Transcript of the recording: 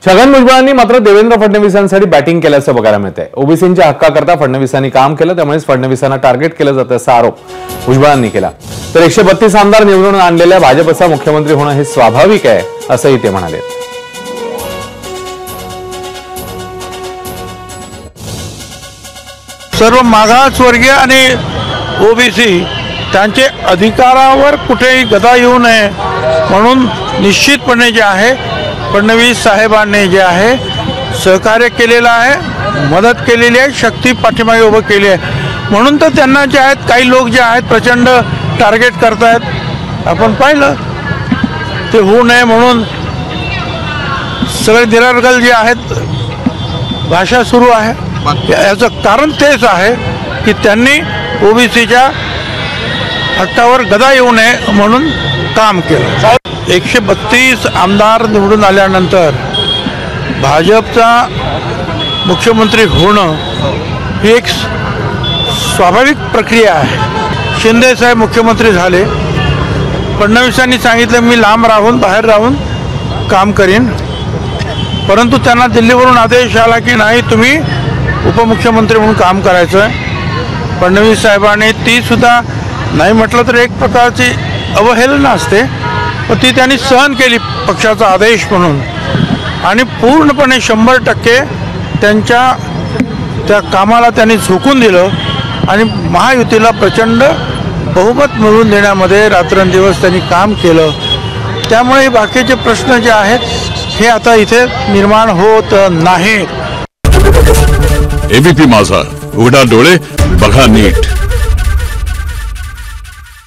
छगन भुजबळांनी मात्र देवेंद्र फडणवीसांसाठी बॅटिंग केल्याचं बघायला मिळतंय। ओबीसींच्या हक्काकरता फडणवीसांनी काम केलं, त्यामुळेच फडणवीसांना टार्गेट केलं जातं असा आरोप भुजबळांनी केला। तर 132 आमदार निवडून आणलेल्या भाजपचा मुख्यमंत्री होणं हे स्वाभाविक आहे असंही ते म्हणाले। सर्व मागासवर्गीय आणि ओबीसी त्यांचे अधिकारावर कुठेही गदा येऊ नये म्हणून निश्चितपणे जे आहे फडणवीस साहेबांनी जे आहे सहकार्य केलेलं आहे, मदत केलेली आहे, शक्ती पाठीमागे उभं केली आहे। म्हणून तर त्यांना जे आहेत काही लोक जे आहेत प्रचंड टार्गेट करतायत। आपण पाहिलं ते होऊ नये म्हणून सगळे निरर्गल जे आहेत भाषा सुरू आहे। याचं कारण तेच आहे की त्यांनी ओबीसीच्या हक्कावर गदा येऊ नये म्हणून काम केलं। 132 आमदार निवडून आल्यानंतर भाजपचा मुख्यमंत्री होणं ही एक स्वाभाविक प्रक्रिया आहे। शिंदे साहेब मुख्यमंत्री झाले, फडणवीसांनी सांगितलं मी लांब राहून बाहेर राहून काम करीन, परंतु त्यांना दिल्लीवरून आदेश आला की नाही तुम्ही उपमुख्यमंत्री म्हणून काम करायचं आहे। फडणवीस साहेबांनी ती सुद्धा नाही म्हटलं तर एक प्रकारची अवहेलना असते, पण ती त्यांनी सहन केली पक्षाचा आदेश म्हणून आणि पूर्णपणे 100% त्यांच्या त्या कामाला त्यांनी झोकून दिलं आणि महायुतीला प्रचंड बहुमत मिळवून देण्यामध्ये रात्रंदिवस त्यांनी काम केलं। त्यामुळे बाकीचे प्रश्न जे आहेत हे आता इथे निर्माण होत नाहीत। एबीपी माझा, उघडा डोळे बघा नीट।